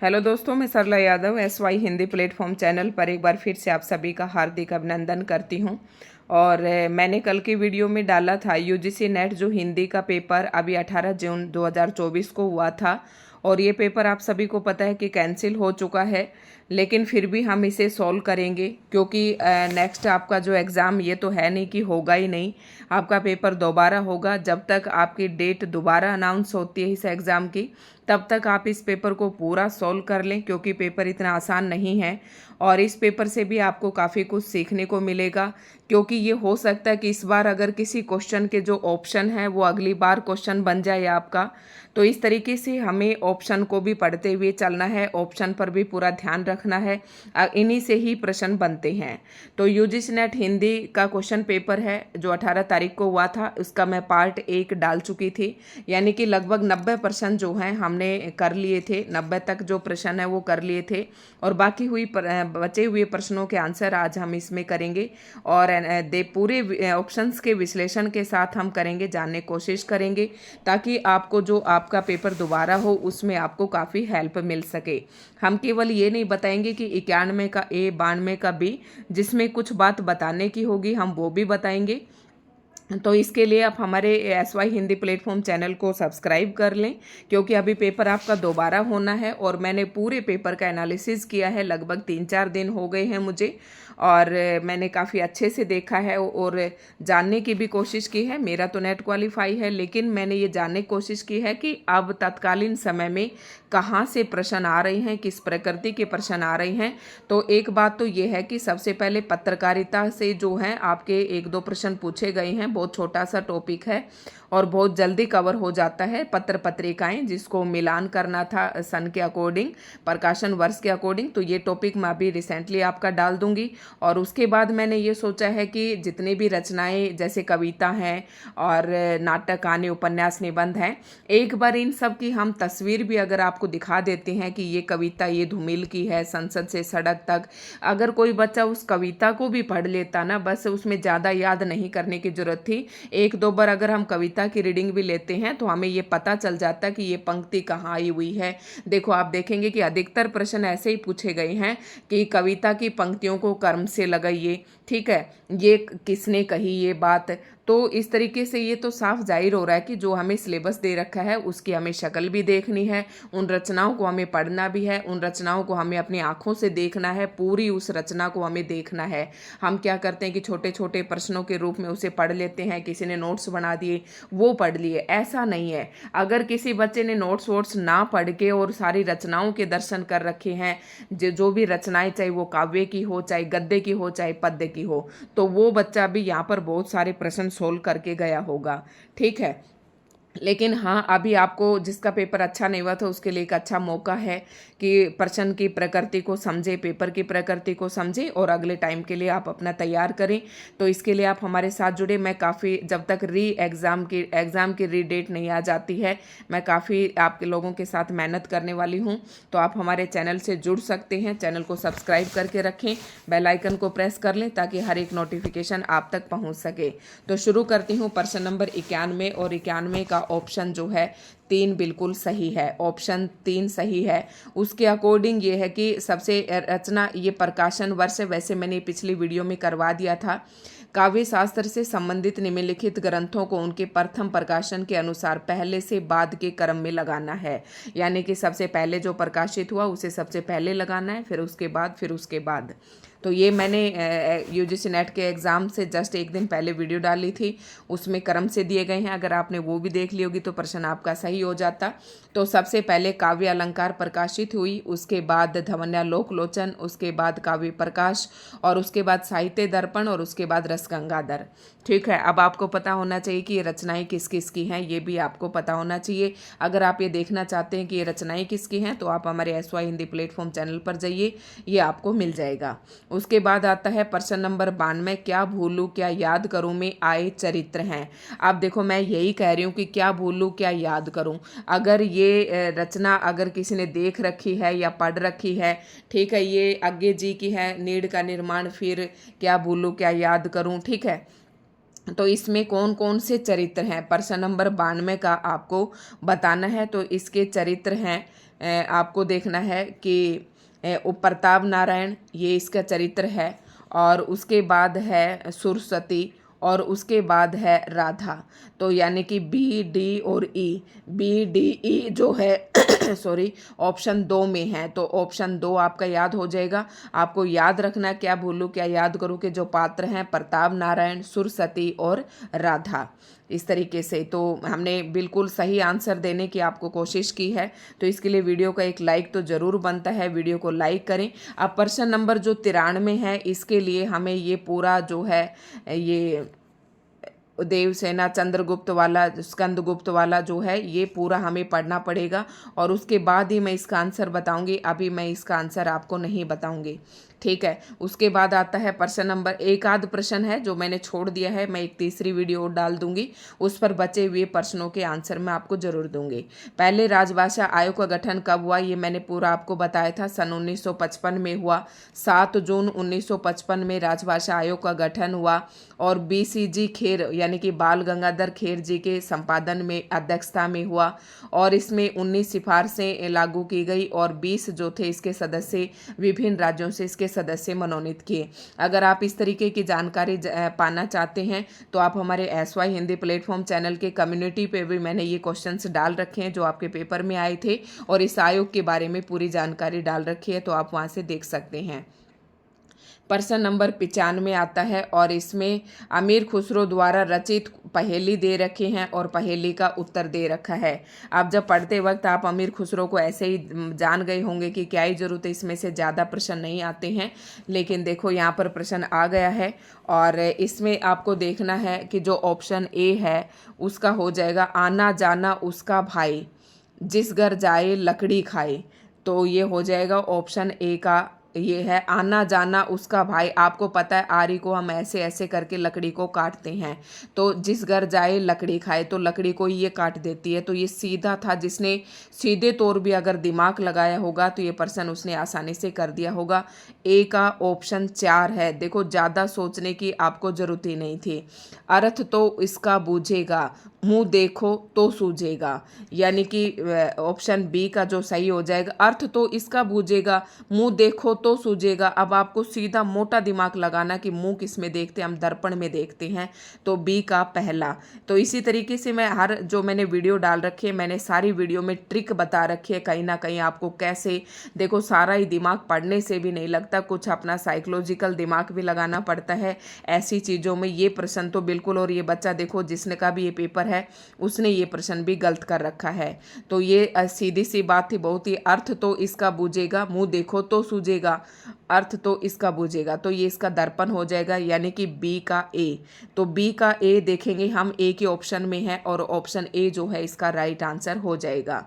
Hello दोस्तों, मैं Sarla Yadav SY Hindi platform channel पर एक बार फिर से आप सभी का हार्दिक अभिनंदन करती हूं। और मैंने कल की वीडियो में डाला था UGC नेट जो हिंदी का पेपर अभी 18 जून 2024 को हुआ था। और ये पेपर आप सभी को पता है कि कैंसिल हो चुका है, लेकिन फिर भी हम इसे सॉल्व करेंगे क्योंकि नेक्स्ट आपका जो एग्ज़ाम ये तो है नहीं कि होगा ही नहीं, आपका पेपर दोबारा होगा। जब तक आपकी डेट दोबारा अनाउंस होती है इस एग्ज़ाम की, तब तक आप इस पेपर को पूरा सॉल्व कर लें क्योंकि पेपर इतना आसान नहीं है। और इस पेपर से भी आपको काफ़ी कुछ सीखने को मिलेगा, क्योंकि ये हो सकता है कि इस बार अगर किसी क्वेश्चन के जो ऑप्शन है वो अगली बार क्वेश्चन बन जाए आपका। तो इस तरीके से हमें ऑप्शन को भी पढ़ते हुए चलना है, ऑप्शन पर भी पूरा ध्यान रखना है। इन्हीं से ही प्रश्न बनते हैं। तो UGC नेट हिंदी का क्वेश्चन पेपर है जो 18 तारीख को हुआ था, उसका मैं पार्ट 1 डाल चुकी थी। यानी कि लगभग 90 प्रश्न जो हैं हमने कर लिए थे, 90 तक जो प्रश्न है वो कर लिए थे। और बाकी बचे हुए प्रश्नों के आंसर आज हम इसमें करेंगे। और पूरे ऑप्शंस के विश्लेषण के साथ हम करेंगे, जानने की कोशिश करेंगे, ताकि आपको जो आपका पेपर दोबारा हो उसमें आपको काफ़ी हेल्प मिल सके। हम केवल ये नहीं बताएंगे कि 91 का A, 92 का B, जिसमें कुछ बात बताने की होगी हम वो भी बताएंगे। तो इसके लिए आप हमारे SY हिंदी प्लेटफॉर्म चैनल को सब्सक्राइब कर लें, क्योंकि अभी पेपर आपका दोबारा होना है और मैंने पूरे पेपर का एनालिसिस किया है। लगभग 3-4 दिन हो गए हैं मुझे, और मैंने काफ़ी अच्छे से देखा है और जानने की भी कोशिश की है। मेरा तो नेट क्वालिफाई है, लेकिन मैंने ये जानने की कोशिश की है कि अब तत्कालीन समय में कहाँ से प्रश्न आ रहे हैं, किस प्रकृति के प्रश्न आ रहे हैं। तो एक बात तो ये है कि सबसे पहले पत्रकारिता से जो है आपके 1-2 प्रश्न पूछे गए हैं। बहुत छोटा सा टॉपिक है और बहुत जल्दी कवर हो जाता है। पत्र पत्रिकाएं जिसको मिलान करना था सन के अकॉर्डिंग, प्रकाशन वर्ष के अकॉर्डिंग, तो ये टॉपिक मैं अभी रिसेंटली आपका डाल दूंगी। और उसके बाद मैंने ये सोचा है कि जितने भी रचनाएं जैसे कविता हैं और नाटक, कहानी, उपन्यास, निबंध हैं, एक बार इन सब की हम तस्वीर भी अगर आपको दिखा देते हैं कि ये कविता ये धूमिल की है, संसद से सड़क तक। अगर कोई बच्चा उस कविता को भी पढ़ लेता ना, बस उसमें ज़्यादा याद नहीं करने की जरूरत थी, 1-2 बार अगर हम कविता की रीडिंग भी लेते हैं तो हमें ये पता चल जाता है कि ये पंक्ति कहाँ आई हुई है। देखो, आप देखेंगे कि अधिकतर प्रश्न ऐसे ही पूछे गए हैं कि कविता की पंक्तियों को कर्म से लगाइए, ठीक है, ये किसने कही ये बात। तो इस तरीके से ये तो साफ जाहिर हो रहा है कि जो हमें सिलेबस दे रखा है उसकी हमें शक्ल भी देखनी है, उन रचनाओं को हमें पढ़ना भी है, उन रचनाओं को हमें अपनी आंखों से देखना है, पूरी उस रचना को हमें देखना है। हम क्या करते हैं कि छोटे छोटे प्रश्नों के रूप में उसे पढ़ लेते हैं, किसी ने नोट्स बना दिए वो पढ़ लिए, ऐसा नहीं है। अगर किसी बच्चे ने नोट्स वोट्स ना पढ़ के और सारी रचनाओं के दर्शन कर रखे हैं, जो भी रचनाएं, चाहे वो काव्य की हो, चाहे गद्य की हो, चाहे पद्य की हो, तो वो बच्चा भी यहाँ पर बहुत सारे प्रश्न सोल्व करके गया होगा, ठीक है। लेकिन हाँ, अभी आपको जिसका पेपर अच्छा नहीं हुआ था उसके लिए एक अच्छा मौका है कि प्रश्न की प्रकृति को समझे, पेपर की प्रकृति को समझे और अगले टाइम के लिए आप अपना तैयार करें। तो इसके लिए आप हमारे साथ जुड़े। मैं काफ़ी, जब तक एग्ज़ाम की री डेट नहीं आ जाती है, मैं काफ़ी आपके लोगों के साथ मेहनत करने वाली हूँ। तो आप हमारे चैनल से जुड़ सकते हैं। चैनल को सब्सक्राइब करके रखें, बेल आइकन को प्रेस कर लें ताकि हर एक नोटिफिकेशन आप तक पहुँच सके। तो शुरू करती हूँ प्रश्न नंबर 91। और 91 का ऑप्शन जो है 3 बिल्कुल सही है। ऑप्शन 3 सही है। उसके अकॉर्डिंग ये है कि सबसे रचना, ये प्रकाशन वर्ष है, वैसे मैंने पिछली वीडियो में करवा दिया था। काव्य शास्त्र से संबंधित निम्नलिखित ग्रंथों को उनके प्रथम प्रकाशन के अनुसार पहले से बाद के क्रम में लगाना है। यानी कि सबसे पहले जो प्रकाशित हुआ उसे सबसे पहले लगाना है, फिर उसके बाद, फिर उसके बाद। तो ये मैंने UGC नेट के एग्ज़ाम से जस्ट एक दिन पहले वीडियो डाली थी, उसमें क्रम से दिए गए हैं। अगर आपने वो भी देख ली होगी तो प्रश्न आपका सही हो जाता। तो सबसे पहले काव्य अलंकार प्रकाशित हुई, उसके बाद धवन्यालोक लोचन, उसके बाद काव्य प्रकाश, और उसके बाद साहित्य दर्पण, और उसके बाद रसगंगाधर, ठीक है। अब आपको पता होना चाहिए कि ये रचनाएं किस किस की हैं, ये भी आपको पता होना चाहिए। अगर आप ये देखना चाहते हैं कि ये रचनाएं किसकी हैं तो आप हमारे SY हिंदी प्लेटफॉर्म चैनल पर जाइए, ये आपको मिल जाएगा। उसके बाद आता है प्रश्न नंबर 92, क्या भूलूं क्या याद करूं में आए चरित्र हैं। अब देखो, मैं यही कह रही हूँ कि क्या भूलूं क्या याद करूं। अगर ये रचना अगर किसी ने देख रखी है या पढ़ रखी है, ठीक है, ये आगे जी की है, नीड़ का निर्माण, फिर क्या भूलूं क्या याद करूं, ठीक है। तो इसमें कौन कौन से चरित्र हैं, प्रश्न नंबर 92 का आपको बताना है। तो इसके चरित्र हैं आपको देखना है कि प्रताप नारायण, ये इसका चरित्र है, और उसके बाद है सुरसती, और उसके बाद है राधा। तो यानी कि बी, डी और ई, बी, डी, ई जो है सॉरी ऑप्शन 2 में है। तो ऑप्शन 2 आपका याद हो जाएगा। आपको याद रखना, क्या भूलूं क्या याद करूं, कि जो पात्र हैं प्रताप नारायण, सुरसती और राधा, इस तरीके से। तो हमने बिल्कुल सही आंसर देने की आपको कोशिश की है, तो इसके लिए वीडियो का एक लाइक तो ज़रूर बनता है, वीडियो को लाइक करें। अब प्रश्न नंबर जो 93 है, इसके लिए हमें ये पूरा जो है ये देवसेना, चंद्रगुप्त वाला, स्कंदगुप्त वाला जो है, ये पूरा हमें पढ़ना पड़ेगा, और उसके बाद ही मैं इसका आंसर बताऊंगी। अभी मैं इसका आंसर आपको नहीं बताऊंगी, ठीक है। उसके बाद आता है प्रश्न नंबर, एक आध प्रश्न है जो मैंने छोड़ दिया है, मैं एक तीसरी वीडियो डाल दूंगी, उस पर बचे हुए प्रश्नों के आंसर मैं आपको जरूर दूंगी। पहले राजभाषा आयोग का गठन कब हुआ, ये मैंने पूरा आपको बताया था, सन 1955 में हुआ। 7 जून 1955 में राजभाषा आयोग का गठन हुआ, और BCG खेर यानी कि बाल गंगाधर खेर जी के संपादन में, अध्यक्षता में हुआ, और इसमें 19 सिफारिशें लागू की गई, और 20 जो थे इसके सदस्य विभिन्न राज्यों से इसके सदस्य मनोनीत किए। अगर आप इस तरीके की जानकारी पाना चाहते हैं तो आप हमारे SY हिंदी प्लेटफॉर्म चैनल के कम्युनिटी पे भी मैंने ये क्वेश्चंस डाल रखे हैं जो आपके पेपर में आए थे, और इस आयोग के बारे में पूरी जानकारी डाल रखी है, तो आप वहाँ से देख सकते हैं। प्रश्न नंबर 95 आता है, और इसमें अमीर खुसरो द्वारा रचित पहेली दे रखे हैं, और पहेली का उत्तर दे रखा है। आप जब पढ़ते वक्त आप अमीर खुसरो को ऐसे ही जान गए होंगे कि क्या ही जरूरत है, इसमें से ज़्यादा प्रश्न नहीं आते हैं, लेकिन देखो यहाँ पर प्रश्न आ गया है, और इसमें आपको देखना है कि जो ऑप्शन ए है उसका हो जाएगा, आना जाना उसका भाई, जिस घर जाए लकड़ी खाए। तो ये हो जाएगा ऑप्शन ए का, ये है आना जाना उसका भाई। आपको पता है आरी को हम ऐसे ऐसे करके लकड़ी को काटते हैं, तो जिस घर जाए लकड़ी खाए, तो लकड़ी को ये काट देती है। तो ये सीधा था, जिसने सीधे तौर भी अगर दिमाग लगाया होगा तो ये प्रश्न उसने आसानी से कर दिया होगा। ए का ऑप्शन 4 है। देखो ज़्यादा सोचने की आपको जरूरत ही नहीं थी। अर्थ तो इसका बूझेगा, मुंह देखो तो सूझेगा, यानी कि ऑप्शन बी का जो सही हो जाएगा, अर्थ तो इसका बूझेगा, मुंह देखो तो सूझेगा। अब आपको सीधा मोटा दिमाग लगाना कि मुंह किस में देखते हैं, हम दर्पण में देखते हैं, तो बी का पहला। तो इसी तरीके से मैं हर जो मैंने वीडियो डाल रखी है, मैंने सारी वीडियो में ट्रिक बता रखी है, कहीं ना कहीं आपको कैसे, देखो सारा ही दिमाग पढ़ने से भी नहीं लगता, कुछ अपना साइकोलॉजिकल दिमाग भी लगाना पड़ता है ऐसी चीज़ों में। ये प्रश्न तो बिल्कुल, और ये बच्चा देखो जिसने का भी ये पेपर है उसने ये प्रश्न भी गलत कर रखा है। तो ये सीधी सी बात थी बहुत ही। अर्थ तो इसका बूझेगा, मुंह देखो तो सूझेगा, अर्थ तो इसका बूझेगा, तो ये इसका दर्पण हो जाएगा, यानी कि बी का ए। तो बी का ए देखेंगे हम, ए के ऑप्शन में है, और ऑप्शन ए जो है इसका राइट आंसर हो जाएगा।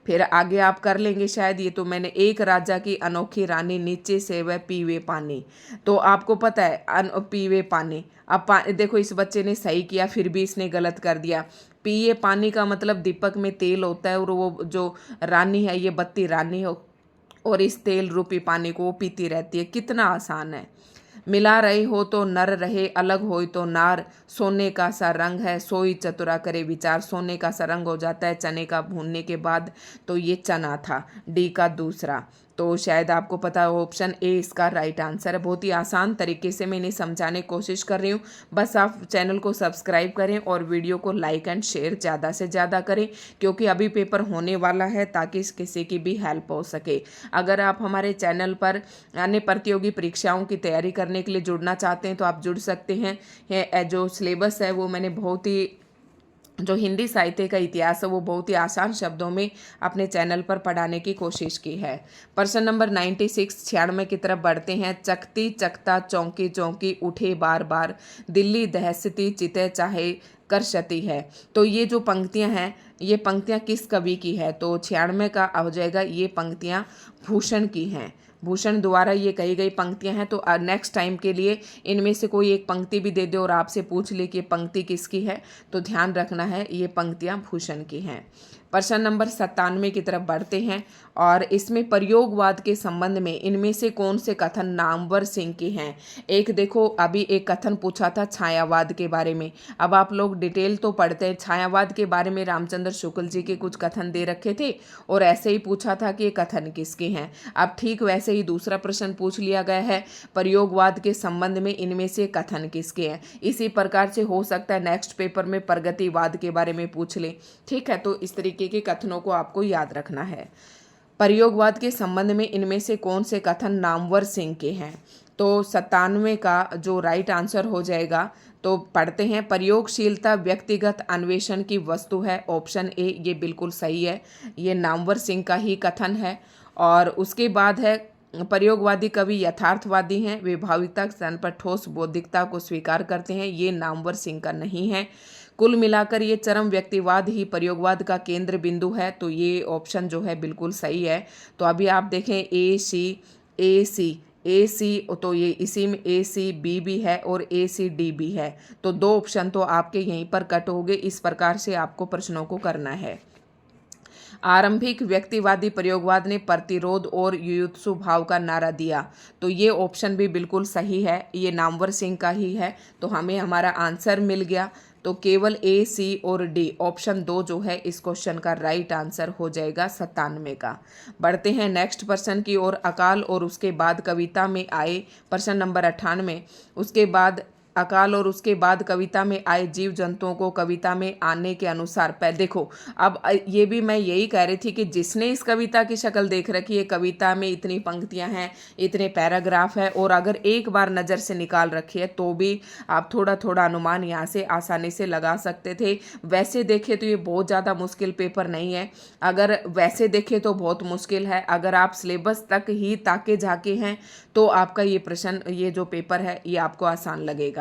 फिर आगे आप कर लेंगे शायद, ये तो मैंने, एक राजा की अनोखी रानी, नीचे से वह पीवे पानी। तो आपको पता है पीवे पानी। अब देखो इस बच्चे ने सही किया, फिर भी इसने गलत कर दिया। पिए पानी का मतलब दीपक में तेल होता है, और वो जो रानी है ये बत्ती रानी हो, और इस तेल रूपी पानी को वो पीती रहती है। कितना आसान है। मिला रहे हो तो नर रहे, अलग हो तो नार, सोने का सा रंग है सोई चतुरा करे विचार। सोने का सा रंग हो जाता है चने का भूनने के बाद, तो ये चना था, डी का दूसरा। तो शायद आपको पता हो, ऑप्शन ए इसका राइट आंसर है। बहुत ही आसान तरीके से मैं इन्हें समझाने की कोशिश कर रही हूँ। बस आप चैनल को सब्सक्राइब करें और वीडियो को लाइक एंड शेयर ज़्यादा से ज़्यादा करें, क्योंकि अभी पेपर होने वाला है, ताकि किसी की भी हेल्प हो सके। अगर आप हमारे चैनल पर अन्य प्रतियोगी परीक्षाओं की तैयारी करने के लिए जुड़ना चाहते हैं तो आप जुड़ सकते हैं। जो सिलेबस है वो मैंने बहुत ही, जो हिंदी साहित्य का इतिहास है वो बहुत ही आसान शब्दों में अपने चैनल पर पढ़ाने की कोशिश की है। प्रश्न नंबर 96 96 की तरफ बढ़ते हैं। चकती चकता चौंकी चौंकी उठे बार बार, दिल्ली दहशती चिते चाहे कर शती है। तो ये जो पंक्तियां हैं, ये पंक्तियां किस कवि की है? तो 96 का हो जाएगा, ये पंक्तियां भूषण की हैं। भूषण द्वारा ये कही गई पंक्तियां हैं। तो नेक्स्ट टाइम के लिए इनमें से कोई एक पंक्ति भी दे दो और आपसे पूछ ले कि पंक्ति किसकी है, तो ध्यान रखना है ये पंक्तियां भूषण की हैं। प्रश्न नंबर 97 की तरफ बढ़ते हैं और इसमें प्रयोगवाद के संबंध में इनमें से कौन से कथन नामवर सिंह के हैं। एक देखो, अभी एक कथन पूछा था छायावाद के बारे में। अब आप लोग डिटेल तो पढ़ते हैं। छायावाद के बारे में रामचंद्र शुक्ल जी के कुछ कथन दे रखे थे और ऐसे ही पूछा था कि ये कथन किसके हैं। अब ठीक वैसे ही दूसरा प्रश्न पूछ लिया गया है, प्रयोगवाद के संबंध में इनमें से कथन किसके हैं। इसी प्रकार से हो सकता है नेक्स्ट पेपर में प्रगतिवाद के बारे में पूछ ले। ठीक है, तो इस तरीके के कथनों को आपको याद रखना है। प्रयोगवाद के संबंध में इनमें से कौन से कथन नामवर सिंह के हैं। तो 97 का जो राइट आंसर हो जाएगा, तो पढ़ते हैं, प्रयोगशीलता व्यक्तिगत अन्वेषण की वस्तु है। ऑप्शन ए ये बिल्कुल सही है, ये नामवर सिंह का ही कथन है। और उसके बाद है, प्रयोगवादी कवि यथार्थवादी हैं, वे भावुकता स्थान पर ठोस बौद्धिकता को स्वीकार करते हैं, ये नामवर सिंह का नहीं है। कुल मिलाकर ये चरम व्यक्तिवाद ही प्रयोगवाद का केंद्र बिंदु है, तो ये ऑप्शन जो है बिल्कुल सही है। तो अभी आप देखें ए सी तो ये इसी में ए सी बी भी है और ए सी डी भी है, तो दो ऑप्शन तो आपके यहीं पर कट हो गए। इस प्रकार से आपको प्रश्नों को करना है। आरंभिक व्यक्तिवादी प्रयोगवाद ने प्रतिरोध और युयुत्सु भाव का नारा दिया, तो ये ऑप्शन भी बिल्कुल सही है, ये नामवर सिंह का ही है। तो हमें हमारा आंसर मिल गया। तो केवल ए सी और डी ऑप्शन 2 जो है इस क्वेश्चन का राइट आंसर हो जाएगा 97 का। बढ़ते हैं नेक्स्ट प्रश्न की ओर। अकाल और उसके बाद कविता में आए, प्रश्न नंबर 98, उसके बाद अकाल और उसके बाद कविता में आए जीव जंतुओं को कविता में आने के अनुसार देखो, अब ये भी मैं यही कह रही थी कि जिसने इस कविता की शक्ल देख रखी है, कविता में इतनी पंक्तियां हैं, इतने पैराग्राफ है, और अगर एक बार नज़र से निकाल रखी है तो भी आप थोड़ा थोड़ा अनुमान यहाँ से आसानी से लगा सकते थे। वैसे देखे तो ये बहुत ज़्यादा मुश्किल पेपर नहीं है, अगर वैसे देखे तो बहुत मुश्किल है। अगर आप सिलेबस तक ही ताके झाके हैं तो आपका ये प्रश्न, ये जो पेपर है ये आपको आसान लगेगा।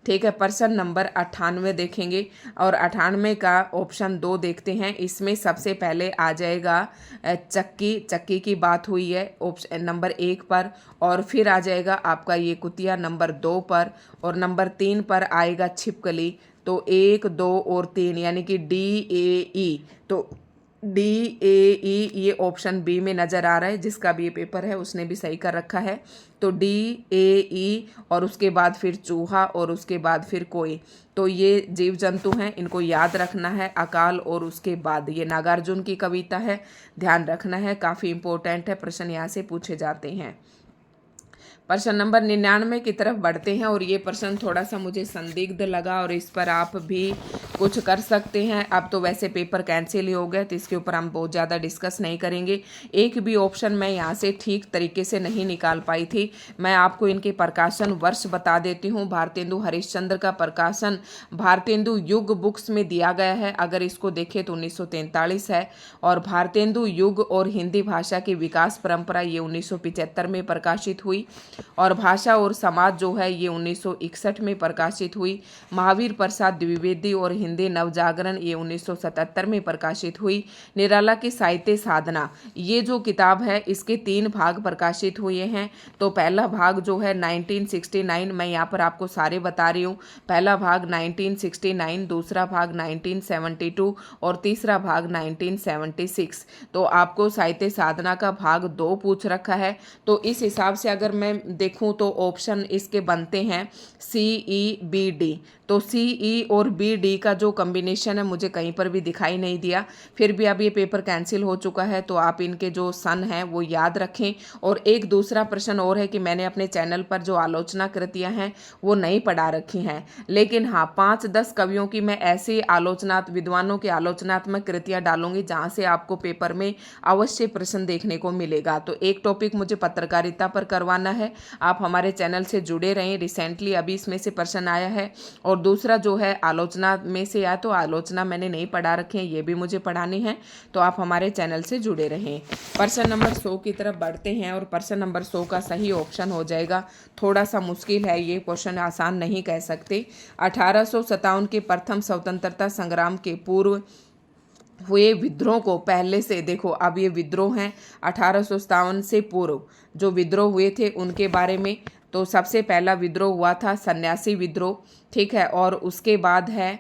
ठीक है, प्रश्न नंबर 98 देखेंगे और 98 का ऑप्शन 2 देखते हैं। इसमें सबसे पहले आ जाएगा चक्की की बात हुई है ऑप्शन नंबर 1 पर, और फिर आ जाएगा आपका ये कुतिया नंबर 2 पर, और नंबर 3 पर आएगा छिपकली। तो 1, 2 और 3 यानी कि DAE, तो DAE ये ऑप्शन बी में नज़र आ रहा है। जिसका भी ये पेपर है उसने भी सही कर रखा है। तो DAE और उसके बाद फिर चूहा और उसके बाद फिर कोई, तो ये जीव जंतु हैं, इनको याद रखना है। अकाल और उसके बाद, ये नागार्जुन की कविता है, ध्यान रखना है, काफ़ी इंपॉर्टेंट है, प्रश्न यहाँ से पूछे जाते हैं। प्रश्न नंबर 99 की तरफ बढ़ते हैं और ये प्रश्न थोड़ा सा मुझे संदिग्ध लगा और इस पर आप भी कुछ कर सकते हैं। अब तो वैसे पेपर कैंसिल ही हो गया, तो इसके ऊपर हम बहुत ज़्यादा डिस्कस नहीं करेंगे। एक भी ऑप्शन मैं यहाँ से ठीक तरीके से नहीं निकाल पाई थी। मैं आपको इनके प्रकाशन वर्ष बता देती हूँ। भारतेंदु हरिश्चंद्र का प्रकाशन भारतेंदु युग बुक्स में दिया गया है, अगर इसको देखें तो 1943 है, और भारतेंदु युग और हिंदी भाषा की विकास परंपरा ये 1975 में प्रकाशित हुई, और भाषा और समाज जो है ये 1961 में प्रकाशित हुई। महावीर प्रसाद द्विवेदी और हिंदी नवजागरण ये 1977 में प्रकाशित हुई। निराला की साहित्य साधना, ये जो किताब है इसके 3 भाग प्रकाशित हुए हैं। तो पहला भाग जो है 1969, मैं यहाँ पर आपको सारे बता रही हूँ। पहला भाग 1969, दूसरा भाग 1972 और तीसरा भाग 1976। तो आपको साहित्य साधना का भाग 2 पूछ रखा है। तो इस हिसाब से अगर मैं देखूं तो ऑप्शन इसके बनते हैं CEBD। तो CE और BD का जो कॉम्बिनेशन है मुझे कहीं पर भी दिखाई नहीं दिया। फिर भी अब ये पेपर कैंसिल हो चुका है, तो आप इनके जो सन हैं वो याद रखें। और एक दूसरा प्रश्न और है कि मैंने अपने चैनल पर जो आलोचना कृतियां हैं वो नहीं पढ़ा रखी हैं, लेकिन हाँ 5-10 कवियों की मैं ऐसी विद्वानों की आलोचनात्मक कृतियां डालूंगी जहाँ से आपको पेपर में अवश्य प्रश्न देखने को मिलेगा। तो एक टॉपिक मुझे पत्रकारिता पर करवाना है, आप हमारे चैनल से जुड़े रहें। रिसेंटली अभी इसमें से प्रश्न आया है, और दूसरा जो है आलोचना में से आया, तो आलोचना मैंने नहीं पढ़ा रखे हैं, ये भी मुझे पढ़ानी है, तो आप हमारे चैनल से जुड़े रहें। प्रश्न नंबर 100 की तरफ बढ़ते हैं और प्रश्न नंबर 100 का सही ऑप्शन हो जाएगा, थोड़ा सा मुश्किल है ये क्वेश्चन, आसान नहीं कह सकते। 1857 के प्रथम स्वतंत्रता संग्राम के पूर्व हुए विद्रोह को पहले से देखो, अब ये विद्रोह हैं 1857 से पूर्व जो विद्रोह हुए थे उनके बारे में। तो सबसे पहला विद्रोह हुआ था सन्यासी विद्रोह, ठीक है, और उसके बाद है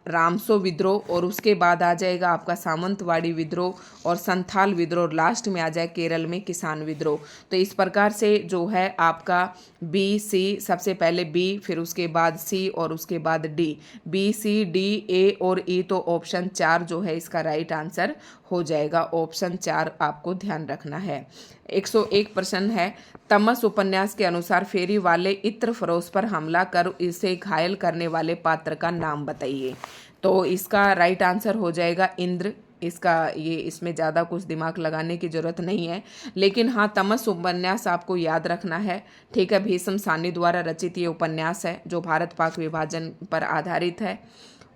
रामसो विद्रोह, और उसके बाद आ जाएगा आपका सामंतवाड़ी विद्रोह और संथाल विद्रोह, और लास्ट में आ जाए केरल में किसान विद्रोह। तो इस प्रकार से जो है आपका बी सी, सबसे पहले बी, फिर उसके बाद सी और उसके बाद D, B C D A और ई, तो ऑप्शन 4 जो है इसका राइट आंसर हो जाएगा। ऑप्शन 4 आपको ध्यान रखना है। 101 प्रश्न है, तमस उपन्यास के अनुसार फेरी वाले इत्र फरोश पर हमला कर इसे घायल करने वाले पात्र का नाम बताइए। तो इसका राइट आंसर हो जाएगा इंद्र। इसमें ज़्यादा कुछ दिमाग लगाने की ज़रूरत नहीं है, लेकिन हाँ, तमस उपन्यास आपको याद रखना है, ठीक है। भीष्म सानी द्वारा रचित ये उपन्यास है जो भारत पाक विभाजन पर आधारित है।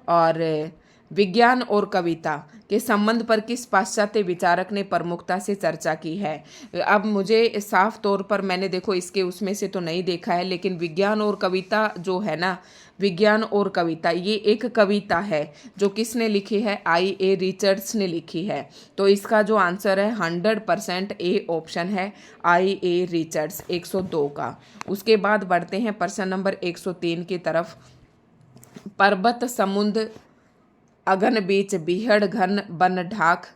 और विज्ञान और कविता के संबंध पर किस पाश्चात्य विचारक ने प्रमुखता से चर्चा की है। अब मुझे साफ तौर पर मैंने देखो इसके उसमें से तो नहीं देखा है, लेकिन विज्ञान और कविता जो है ना, विज्ञान और कविता, ये एक कविता है जो किसने लिखी है, I.A. रिचर्ड्स ने लिखी है। तो इसका जो आंसर है 100% ए ऑप्शन है, I.A. रिचर्ड्स 102 का। उसके बाद बढ़ते हैं प्रश्न नंबर 103 की तरफ। पर्वत समुद्र अगन बीच बिहड़ घन बन ढाक,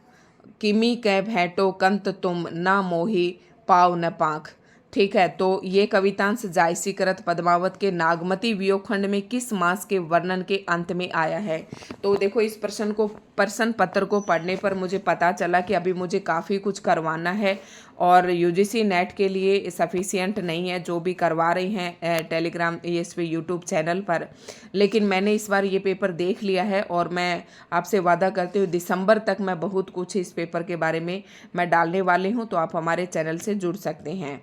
किमी कै भेंटो कंत तुम ना मोही पाव न पाख। ठीक है, तो ये कवितांश जायसीकृत पद्मावत के नागमती वियोगखंड में किस मास के वर्णन के अंत में आया है। तो देखो इस प्रश्न पत्र को पढ़ने पर मुझे पता चला कि अभी मुझे काफ़ी कुछ करवाना है और यूजीसी नेट के लिए सफिशिएंट नहीं है जो भी करवा रही हैं टेलीग्राम ESP यूट्यूब चैनल पर। लेकिन मैंने इस बार ये पेपर देख लिया है और मैं आपसे वादा करती हूँ दिसंबर तक मैं बहुत कुछ इस पेपर के बारे में मैं डालने वाली हूँ, तो आप हमारे चैनल से जुड़ सकते हैं।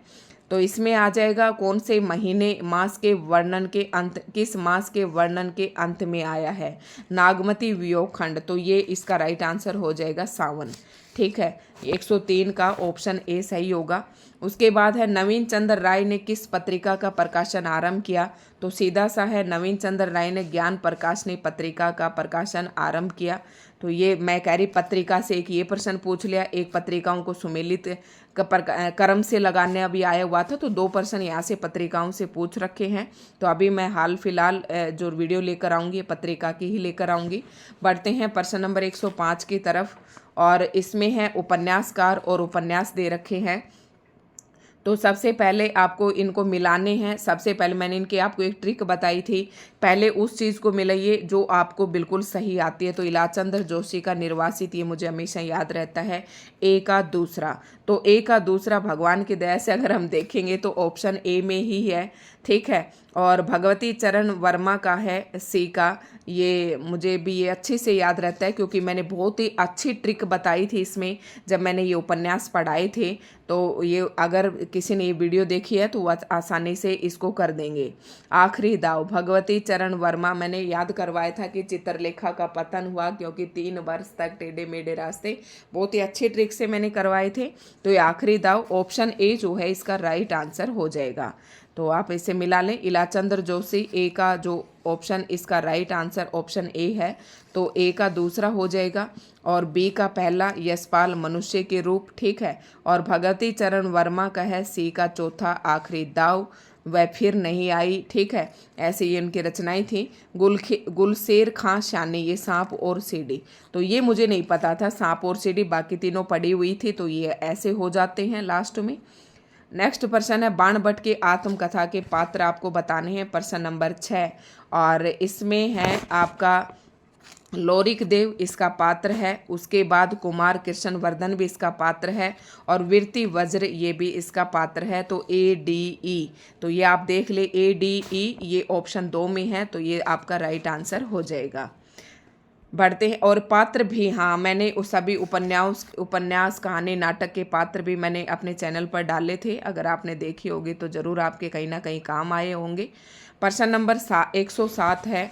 तो इसमें आ जाएगा कौन से महीने मास के वर्णन के अंत, किस मास के वर्णन के अंत में आया है, नागमती वियोगखंड। तो ये इसका राइट आंसर हो जाएगा सावन। ठीक है, 103 का ऑप्शन ए सही होगा। उसके बाद है नवीन चंद्र राय ने किस पत्रिका का प्रकाशन आरंभ किया। तो सीधा सा है, नवीन चंद्र राय ने ज्ञान प्रकाशनी पत्रिका का प्रकाशन आरंभ किया। तो ये मैं कह रही पत्रिका से एक ये प्रश्न पूछ लिया, एक पत्रिकाओं को सुमेलित क्रम से लगाने अभी आया हुआ था, तो 2 प्रश्न यहाँ से पत्रिकाओं से पूछ रखे हैं। तो अभी मैं हाल फिलहाल जो वीडियो लेकर आऊँगी पत्रिका की ही लेकर आऊँगी। बढ़ते हैं प्रश्न नंबर 105 की तरफ, और इसमें है उपन्यासकार और उपन्यास दे रखे हैं। तो सबसे पहले आपको इनको मिलाने हैं। सबसे पहले मैंने इनकी आपको एक ट्रिक बताई थी, पहले उस चीज़ को मिलाइए जो आपको बिल्कुल सही आती है। तो इलाचंद्र जोशी का निर्वासित, ये मुझे हमेशा याद रहता है, ए का दूसरा। तो ए का दूसरा भगवान की दया से अगर हम देखेंगे तो ऑप्शन ए में ही है। ठीक है, और भगवती चरण वर्मा का है सी का। ये मुझे भी ये अच्छे से याद रहता है क्योंकि मैंने बहुत ही अच्छी ट्रिक बताई थी इसमें जब मैंने ये उपन्यास पढ़ाए थे। तो ये अगर किसी ने ये वीडियो देखी है तो वह आसानी से इसको कर देंगे। आखिरी दाव, भगवती चरण वर्मा, मैंने याद करवाया था कि चित्रलेखा का पतन हुआ क्योंकि 3 वर्ष तक टेढ़े मेढ़े रास्ते, बहुत ही अच्छी ट्रिक से मैंने करवाए थे। तो ये आखिरी दाव ऑप्शन ए जो है इसका राइट आंसर हो जाएगा। तो आप इसे मिला लें, इलाचंद्र जोशी, ए का जो ऑप्शन इसका राइट आंसर ऑप्शन ए है, तो ए का दूसरा हो जाएगा, और बी का पहला यशपाल मनुष्य के रूप। ठीक है, और भगवती चरण वर्मा का है सी का चौथा आखिरी दाव, वह फिर नहीं आई। ठीक है, ऐसे ये उनकी रचनाएं थी। गुलशेर खां शानी, ये सांप और सीढ़ी। तो ये मुझे नहीं पता था, सांप और सीढ़ी बाकी तीनों पड़ी हुई थी, तो ये ऐसे हो जाते हैं लास्ट में। नेक्स्ट प्रश्न है बाणभट्ट के आत्मकथा के पात्र आपको बताने हैं, प्रश्न नंबर 6, और इसमें है आपका लोरिक देव इसका पात्र है। उसके बाद कुमार कृष्ण वर्धन भी इसका पात्र है, और वीरती वज्र ये भी इसका पात्र है। तो ADE, तो ये आप देख ले, ADE ये ऑप्शन 2 में है, तो ये आपका राइट आंसर हो जाएगा। बढ़ते हैं, और पात्र भी, हाँ मैंने उस सभी उपन्यास कहानी नाटक के पात्र भी मैंने अपने चैनल पर डाले थे, अगर आपने देखी होगी तो ज़रूर आपके कहीं ना कहीं काम आए होंगे। प्रश्न नंबर 107 है,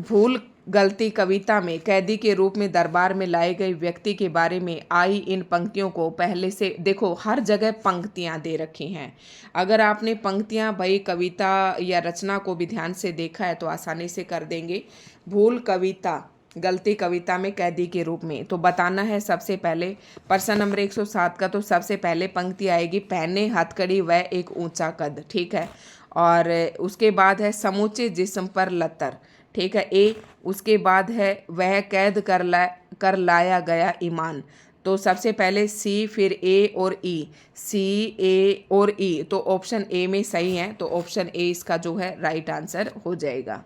भूल गलती कविता में कैदी के रूप में दरबार में लाए गए व्यक्ति के बारे में आई इन पंक्तियों को पहले से, देखो हर जगह पंक्तियां दे रखी हैं। अगर आपने पंक्तियां भाई कविता या रचना को भी ध्यान से देखा है तो आसानी से कर देंगे। भूल कविता गलती कविता में कैदी के रूप में, तो बताना है सबसे पहले प्रश्न नंबर 107 का। तो सबसे पहले पंक्ति आएगी, पहने हथकड़ी व एक ऊंचा कद। ठीक है, और उसके बाद है समूचे जिस्म पर लतर। ठीक है, ए। उसके बाद है वह कैद कर लाया गया ईमान। तो सबसे पहले सी, फिर ए और ई, सी ए और ई, तो ऑप्शन ए में सही है, तो ऑप्शन ए इसका जो है राइट आंसर हो जाएगा।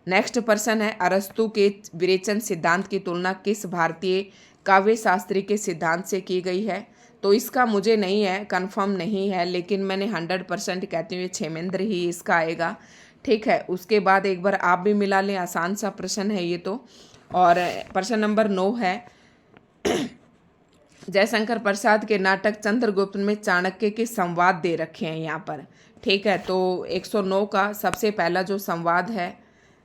नेक्स्ट पर्सन है, अरस्तु के विरेचन सिद्धांत की तुलना किस भारतीय काव्य शास्त्री के सिद्धांत से की गई है? तो इसका मुझे नहीं है, कंफर्म नहीं है, लेकिन मैंने 100% कहती हूँ क्षेमेंद्र ही इसका आएगा। ठीक है, उसके बाद एक बार आप भी मिला लें, आसान सा प्रश्न है ये तो। और प्रश्न नंबर 9 है, जयशंकर प्रसाद के नाटक चंद्रगुप्त में चाणक्य के संवाद दे रखे हैं यहाँ पर। ठीक है, तो 109 का सबसे पहला जो संवाद है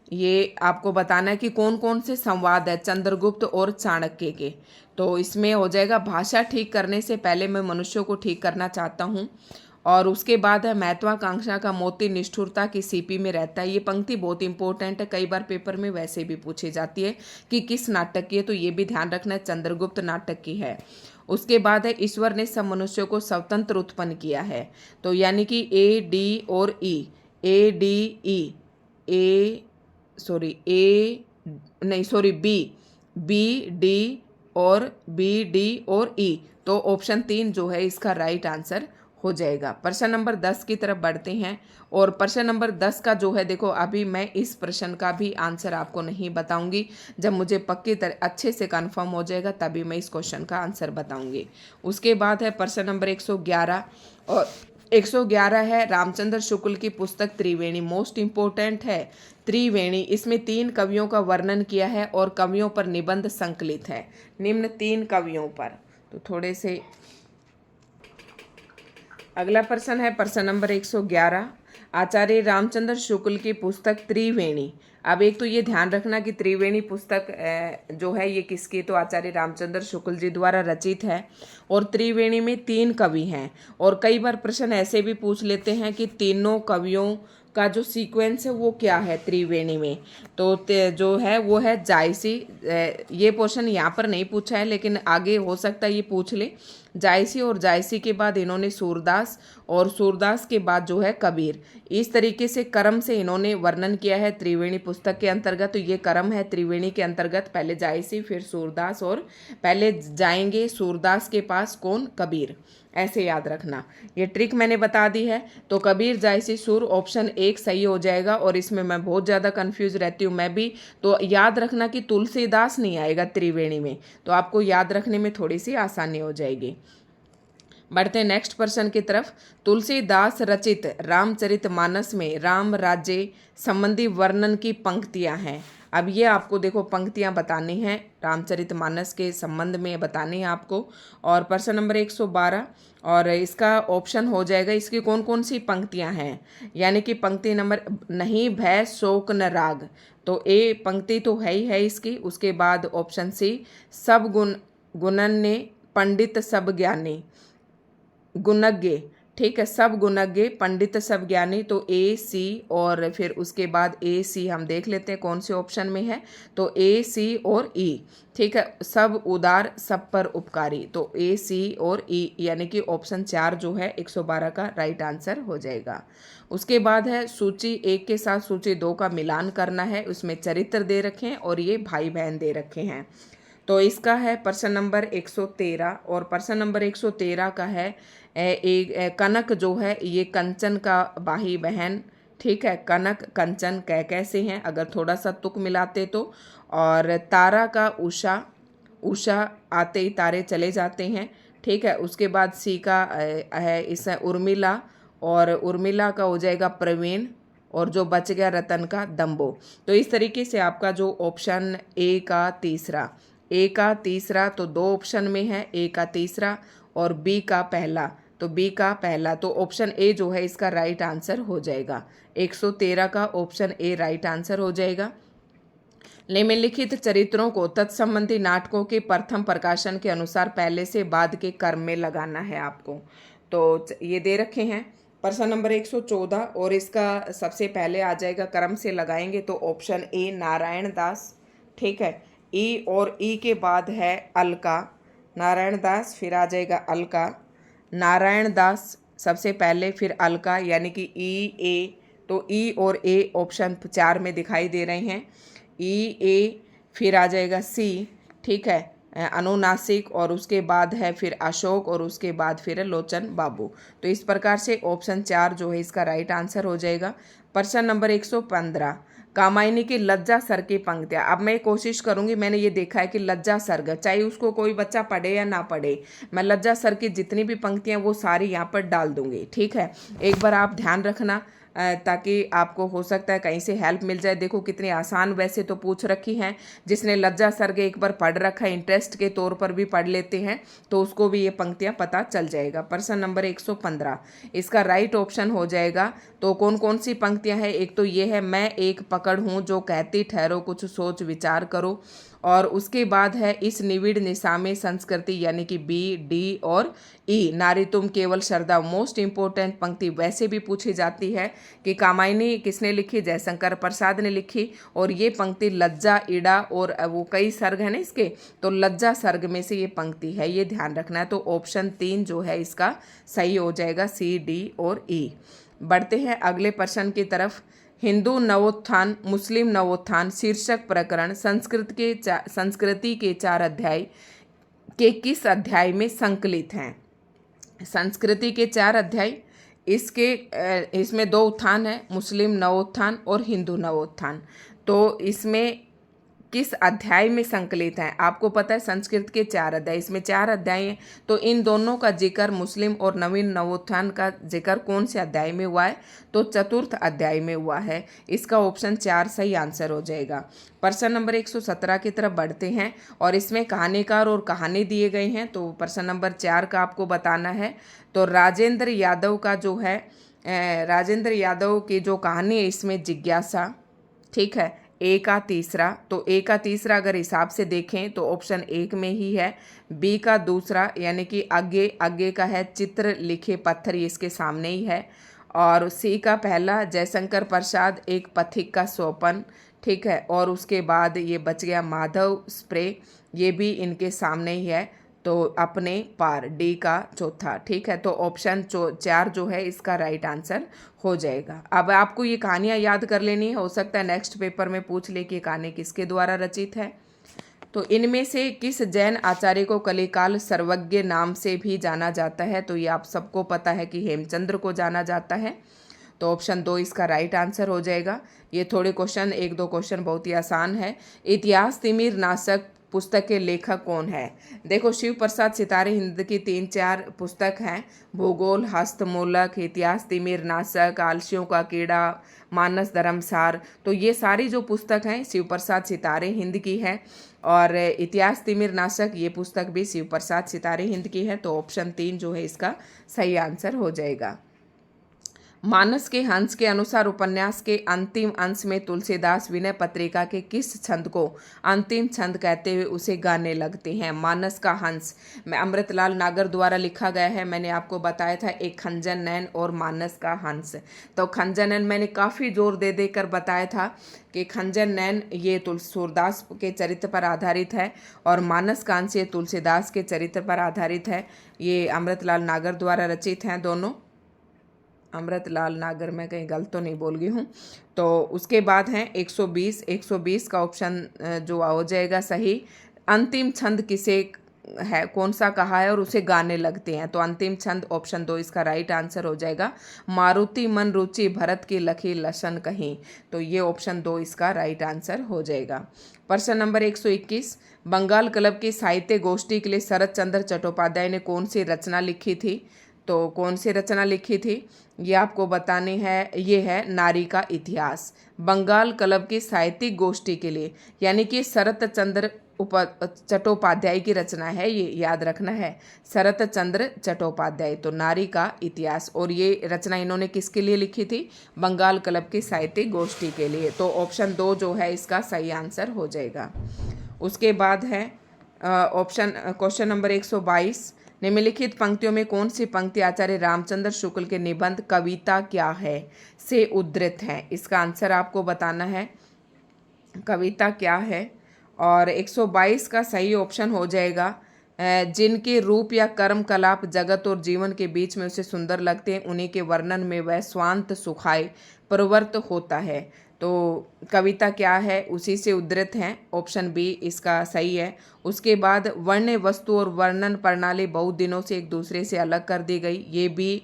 ये आपको बताना है कि कौन कौन से संवाद है चंद्रगुप्त और चाणक्य के। तो इसमें हो जाएगा, भाषा ठीक करने से पहले मैं मनुष्यों को ठीक करना चाहता हूँ। और उसके बाद है, महत्वाकांक्षा का मोती निष्ठुरता की सीपी में रहता है। ये पंक्ति बहुत इंपॉर्टेंट है, कई बार पेपर में वैसे भी पूछी जाती है कि किस नाटक की है, तो ये भी ध्यान रखना है, चंद्रगुप्त नाटक की है। उसके बाद है, ईश्वर ने सब मनुष्यों को स्वतंत्र उत्पन्न किया है। तो यानी कि ए डी और E, A D E, B D और ई, तो ऑप्शन 3 जो है इसका राइट आंसर हो जाएगा। प्रश्न नंबर 10 की तरफ बढ़ते हैं। और प्रश्न नंबर 10 का जो है, देखो अभी मैं इस प्रश्न का भी आंसर आपको नहीं बताऊंगी, जब मुझे पक्की तरह अच्छे से कंफर्म हो जाएगा तभी मैं इस क्वेश्चन का आंसर बताऊंगी। उसके बाद है प्रश्न नंबर 111, और 111 है, रामचंद्र शुक्ल की पुस्तक त्रिवेणी, मोस्ट इंपोर्टेंट है त्रिवेणी। इसमें 3 कवियों का वर्णन किया है और कवियों पर निबंध संकलित है, निम्न 3 कवियों पर। तो थोड़े से अगला प्रश्न है, प्रश्न नंबर 111, आचार्य रामचंद्र शुक्ल की पुस्तक त्रिवेणी। अब एक तो ये ध्यान रखना कि त्रिवेणी पुस्तक जो है ये किसकी, तो आचार्य रामचंद्र शुक्ल जी द्वारा रचित है। और त्रिवेणी में 3 कवि हैं, और कई बार प्रश्न ऐसे भी पूछ लेते हैं कि तीनों कवियों का जो सीक्वेंस है वो क्या है त्रिवेणी में। तो जो है वो है जायसी। ये क्वेश्चन यहाँ पर नहीं पूछा है, लेकिन आगे हो सकता है ये पूछ ले। जायसी, और जायसी के बाद इन्होंने सूरदास, और सूरदास के बाद जो है कबीर। इस तरीके से क्रम से इन्होंने वर्णन किया है त्रिवेणी पुस्तक के अंतर्गत। तो ये क्रम है त्रिवेणी के अंतर्गत, पहले जायसी फिर सूरदास, और पहले जाएंगे सूरदास के पास कौन, कबीर। ऐसे याद रखना, ये ट्रिक मैंने बता दी है। तो कबीर, जायसी, सूर, ऑप्शन 1 सही हो जाएगा। और इसमें मैं बहुत ज़्यादा कंफ्यूज रहती हूँ मैं भी, तो याद रखना कि तुलसीदास नहीं आएगा त्रिवेणी में, तो आपको याद रखने में थोड़ी सी आसानी हो जाएगी। बढ़ते हैं नेक्स्ट प्रश्न की तरफ। तुलसीदास रचित रामचरितमानस में राम राज्य संबंधी वर्णन की पंक्तियां हैं। अब ये आपको देखो पंक्तियां बतानी हैं, रामचरितमानस के संबंध में बतानी है आपको। और प्रश्न नंबर 112, और इसका ऑप्शन हो जाएगा, इसकी कौन कौन सी पंक्तियां हैं। यानी कि पंक्ति नंबर, नहीं भय शोक न राग, तो ए पंक्ति तो है ही है इसकी। उसके बाद ऑप्शन सी, सब गुणन ने पंडित सब ज्ञानी, गुणज्ञ, ठीक है, सब गुणज्ञ पंडित सब ज्ञानी, तो ए सी। और फिर उसके बाद ए सी हम देख लेते हैं कौन से ऑप्शन में है, तो ए सी और ई, ठीक है, सब उदार सब पर उपकारी, तो ए सी और ई, यानी कि ऑप्शन 4 जो है 112 का राइट आंसर हो जाएगा। उसके बाद है, सूची 1 के साथ सूची 2 का मिलान करना है, उसमें चरित्र दे रखे हैं और ये भाई बहन दे रखे हैं। तो इसका है प्रश्न नंबर 113, और प्रश्न नंबर 113 का है, एक कनक जो है ये कंचन का भाई बहन, ठीक है, कनक कंचन कैसे हैं अगर थोड़ा सा तुक मिलाते तो। और तारा का उषा, उषा आते ही तारे चले जाते हैं, ठीक है। उसके बाद सी का है इसमें उर्मिला, और उर्मिला का हो जाएगा प्रवीण, और जो बच गया रतन का दम्बो। तो इस तरीके से आपका जो ऑप्शन ए का तीसरा, तो 2 ऑप्शन में है, ए का तीसरा और बी का पहला, तो बी का पहला, तो ऑप्शन ए जो है इसका राइट आंसर हो जाएगा। 113 का ऑप्शन ए राइट आंसर हो जाएगा। निम्नलिखित चरित्रों को तत्संबंधी नाटकों के प्रथम प्रकाशन के अनुसार पहले से बाद के क्रम में लगाना है आपको। तो ये दे रखे हैं प्रश्न नंबर 114, और इसका सबसे पहले आ जाएगा, क्रम से लगाएंगे तो ऑप्शन ए नारायण दास, ठीक है। ई और ई के बाद है अलका, नारायण दास, फिर आ जाएगा अलका, नारायण दास सबसे पहले, फिर अलका, यानी कि ई ए तो ई और ए ऑप्शन 4 में दिखाई दे रहे हैं। ई, ए, फिर आ जाएगा सी, ठीक है, अनुनासिक, और उसके बाद है फिर अशोक, और उसके बाद फिर है लोचन बाबू। तो इस प्रकार से ऑप्शन 4 जो है इसका राइट आंसर हो जाएगा। प्रश्न नंबर 115, कामायनी की लज्जा सर की पंक्तियाँ। अब मैं कोशिश करूंगी, मैंने ये देखा है कि लज्जा सर्ग, चाहे उसको कोई बच्चा पढ़े या ना पढ़े, मैं लज्जा सर की जितनी भी पंक्तियाँ वो सारी यहाँ पर डाल दूंगी, ठीक है। एक बार आप ध्यान रखना, ताकि आपको हो सकता है कहीं से हेल्प मिल जाए। देखो कितनी आसान वैसे तो पूछ रखी हैं, जिसने लज्जा सर्ग एक बार पढ़ रखा है, इंटरेस्ट के तौर पर भी पढ़ लेते हैं, तो उसको भी ये पंक्तियां पता चल जाएगा। प्रश्न नंबर 115, इसका राइट ऑप्शन हो जाएगा। तो कौन कौन सी पंक्तियां हैं? एक तो ये है, मैं एक पकड़ हूँ जो कहती ठहरो कुछ सोच विचार करो, और उसके बाद है, इस निविड़ निशा में संस्कृति, यानी कि बी, डी और ई, नारी तुम केवल श्रद्धा। मोस्ट इंपॉर्टेंट पंक्ति वैसे भी पूछी जाती है कि कामायनी किसने लिखी? जयशंकर प्रसाद ने लिखी, और ये पंक्ति लज्जा, इड़ा और वो कई सर्ग है ना इसके, तो लज्जा सर्ग में से ये पंक्ति है, ये ध्यान रखना है। तो ऑप्शन 3 जो है इसका सही हो जाएगा, सी, डी और ई। बढ़ते हैं अगले प्रश्न की तरफ। हिंदू नवोत्थान मुस्लिम नवोत्थान शीर्षक प्रकरण संस्कृति के 4 अध्याय के किस अध्याय में संकलित हैं? संस्कृति के 4 अध्याय, इसमें 2 उत्थान है, मुस्लिम नवोत्थान और हिंदू नवोत्थान। तो इसमें किस अध्याय में संकलित हैं? आपको पता है संस्कृत के 4 अध्याय, इसमें 4 अध्याय हैं, तो इन दोनों का जिक्र, मुस्लिम और नवीन नवोत्थान का जिक्र कौन से अध्याय में हुआ है? तो 4th अध्याय में हुआ है। इसका ऑप्शन 4 सही आंसर हो जाएगा। प्रश्न नंबर 117 की तरफ बढ़ते हैं, और इसमें कहानीकार और कहानी दिए गए हैं। तो प्रश्न नंबर 4 का आपको बताना है। तो राजेंद्र यादव का जो है, राजेंद्र यादव की जो कहानी है इसमें जिज्ञासा, ठीक है, ए का तीसरा। तो ए का तीसरा अगर हिसाब से देखें तो ऑप्शन 1 में ही है। बी का दूसरा, यानी कि आगे का है चित्र लिखे पत्थर, ये इसके सामने ही है। और सी का पहला, जयशंकर प्रसाद एक पथिक का सोपन, ठीक है, और उसके बाद ये बच गया माधव स्प्रे, ये भी इनके सामने ही है। तो अपने पार, डी का चौथा, ठीक है। तो ऑप्शन 4 जो है इसका राइट आंसर हो जाएगा। अब आपको ये कहानियाँ याद कर लेनी है, हो सकता है नेक्स्ट पेपर में पूछ ले कि कहानी किसके द्वारा रचित है। तो इनमें से किस जैन आचार्य को कलिकाल सर्वज्ञ नाम से भी जाना जाता है? तो ये आप सबको पता है कि हेमचंद्र को जाना जाता है। तो ऑप्शन 2 इसका राइट आंसर हो जाएगा। ये थोड़े क्वेश्चन, 1-2 क्वेश्चन बहुत ही आसान है। इतिहास तिमिर नाशक पुस्तक के लेखक कौन है? देखो शिव प्रसाद सितारे हिंद की 3-4 पुस्तक हैं, भूगोल, हस्तमूलक, इतिहास तिमिर नाशक, आलसियों का कीड़ा, मानस धर्मसार। तो ये सारी जो पुस्तक हैं शिव प्रसाद सितारे हिंद की है, और इतिहास तिमिर नाशक ये पुस्तक भी शिव प्रसाद सितारे हिंद की है। तो ऑप्शन 3 जो है इसका सही आंसर हो जाएगा। मानस के हंस के अनुसार उपन्यास के अंतिम अंश में तुलसीदास विनय पत्रिका के किस छंद को अंतिम छंद कहते हुए उसे गाने लगते हैं? मानस का हंस में अमृतलाल नागर द्वारा लिखा गया है। मैंने आपको बताया था एक खंजन नैन और मानस का हंस। तो खंजन नैन मैंने काफ़ी जोर दे देकर बताया था कि खंजन नैन ये सूरदास के चरित्र पर आधारित है, और मानस का हंस ये तुलसीदास के चरित्र पर आधारित है। ये अमृतलाल नागर द्वारा रचित हैं दोनों। अमृतलाल नागर, मैं कहीं गलत तो नहीं बोल गई हूँ। तो उसके बाद हैं 120 का ऑप्शन जो हो जाएगा सही। अंतिम छंद किसे है, कौन सा कहा है और उसे गाने लगते हैं? तो अंतिम छंद ऑप्शन 2 इसका राइट आंसर हो जाएगा। मारुति मन रुचि भरत की लखी लसन कहीं। तो ये ऑप्शन 2 इसका राइट आंसर हो जाएगा। प्रश्न नंबर 121, बंगाल क्लब की साहित्य गोष्ठी के लिए शरत चंद्र चट्टोपाध्याय ने कौन सी रचना लिखी थी? तो कौन सी रचना लिखी थी ये आपको बतानी है। ये है नारी का इतिहास। बंगाल क्लब की साहित्यिक गोष्ठी के लिए, यानी कि शरत चंद्र चट्टोपाध्याय की रचना है, ये याद रखना है, शरत चंद्र चट्टोपाध्याय। तो नारी का इतिहास, और ये रचना इन्होंने किसके लिए लिखी थी? बंगाल क्लब की साहित्यिक गोष्ठी के लिए। तो ऑप्शन 2 जो है इसका सही आंसर हो जाएगा। उसके बाद है क्वेश्चन नंबर 122, निम्नलिखित पंक्तियों में कौन सी पंक्ति आचार्य रामचंद्र शुक्ल के निबंध कविता क्या है से उद्धृत है? इसका आंसर आपको बताना है, कविता क्या है। और 122 का सही ऑप्शन हो जाएगा जिनके रूप या कर्म कलाप जगत और जीवन के बीच में उसे सुंदर लगते हैं, उन्हीं के वर्णन में वह स्वांत सुखाय प्रवृत्त होता है। तो कविता क्या है, उसी से उद्धृत हैं। ऑप्शन बी इसका सही है। उसके बाद वर्ण वस्तु और वर्णन प्रणाली बहुत दिनों से एक दूसरे से अलग कर दी गई, ये भी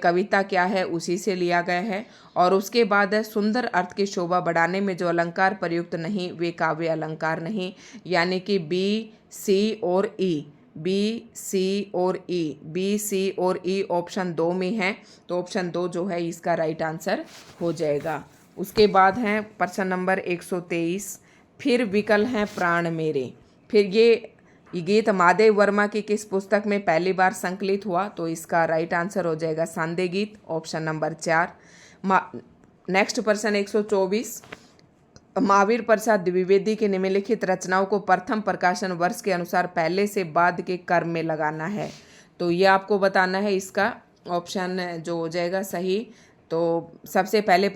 कविता क्या है, उसी से लिया गया है। और उसके बाद है सुंदर अर्थ की शोभा बढ़ाने में जो अलंकार प्रयुक्त नहीं वे काव्य अलंकार नहीं, यानी कि बी सी और ई, बी सी और ई, बी सी और ई ऑप्शन 2 में है। तो ऑप्शन 2 जो है इसका राइट आंसर हो जाएगा। उसके बाद हैं प्रश्न नंबर 123, फिर विकल हैं प्राण मेरे। फिर ये गीत महादेव वर्मा की किस पुस्तक में पहली बार संकलित हुआ? तो इसका राइट आंसर हो जाएगा सांदे गीत, ऑप्शन नंबर 4। नेक्स्ट प्रश्न 124, महावीर प्रसाद द्विवेदी की निम्नलिखित रचनाओं को प्रथम प्रकाशन वर्ष के अनुसार पहले से बाद के क्रम में लगाना है। तो ये आपको बताना है, इसका ऑप्शन जो हो जाएगा सही। तो सबसे पहले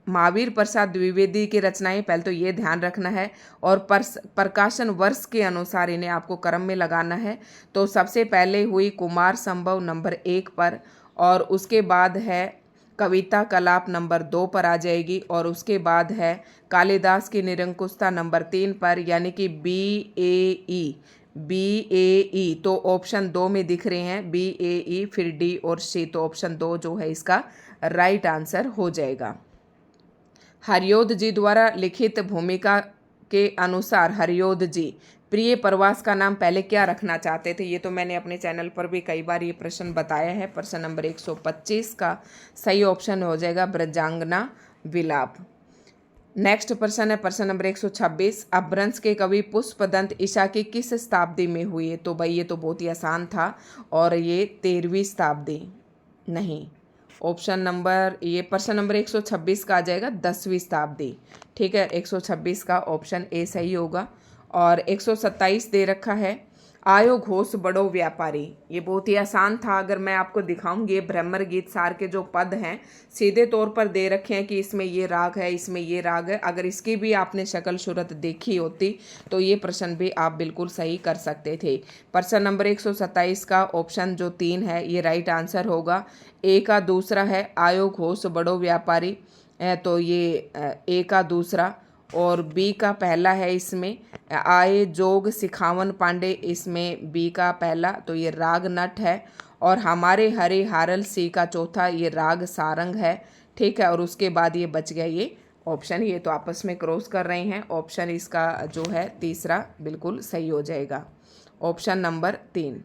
महावीर प्रसाद द्विवेदी की रचनाएं, पहले तो ये ध्यान रखना है, और प्रकाशन वर्ष के अनुसार इन्हें आपको क्रम में लगाना है। तो सबसे पहले हुई कुमार संभव नंबर 1 पर, और उसके बाद है कविता कलाप नंबर 2 पर आ जाएगी, और उसके बाद है कालिदास की निरंकुशता नंबर 3 पर, यानी कि BAE। तो ऑप्शन 2 में दिख रहे हैं BAE, फिर D और C। तो ऑप्शन 2 जो है इसका राइट आंसर हो जाएगा। हरियोध जी द्वारा लिखित भूमिका के अनुसार हरियोध जी प्रिय प्रवास का नाम पहले क्या रखना चाहते थे? ये तो मैंने अपने चैनल पर भी कई बार ये प्रश्न बताया है। प्रश्न नंबर 125 का सही ऑप्शन हो जाएगा ब्रजांगना विलाप। नेक्स्ट प्रश्न है प्रश्न नंबर 126, अपभ्रंश के कवि पुष्पदंत ईसा की किस शताब्दी में हुए? तो भाई ये तो बहुत ही आसान था, और ये 13वीं शताब्दी नहीं, ऑप्शन नंबर ये प्रश्न नंबर 126 का आ जाएगा 10वीं शताब्दी। ठीक है, 126 का ऑप्शन ए सही होगा। और 127 दे रखा है, आयो घोष बड़ो व्यापारी। ये बहुत ही आसान था, अगर मैं आपको दिखाऊंगी। भ्रमर गीत सार के जो पद हैं सीधे तौर पर दे रखे हैं कि इसमें ये राग है, इसमें ये राग है। अगर इसकी भी आपने शक्ल सूरत देखी होती तो ये प्रश्न भी आप बिल्कुल सही कर सकते थे। प्रश्न नंबर 127 का ऑप्शन जो 3 है ये राइट आंसर होगा। ए का दूसरा है आयो घोष बड़ो व्यापारी, तो ये ए का दूसरा, और बी का पहला है इसमें आए जोग सिखावन पांडे, इसमें बी का पहला, तो ये राग नट है। और हमारे हरे हारल सी का चौथा, ये राग सारंग है। ठीक है, और उसके बाद ये बच गया ये ऑप्शन, ये तो आपस में क्रॉस कर रहे हैं। ऑप्शन इसका जो है तीसरा बिल्कुल सही हो जाएगा, ऑप्शन नंबर 3।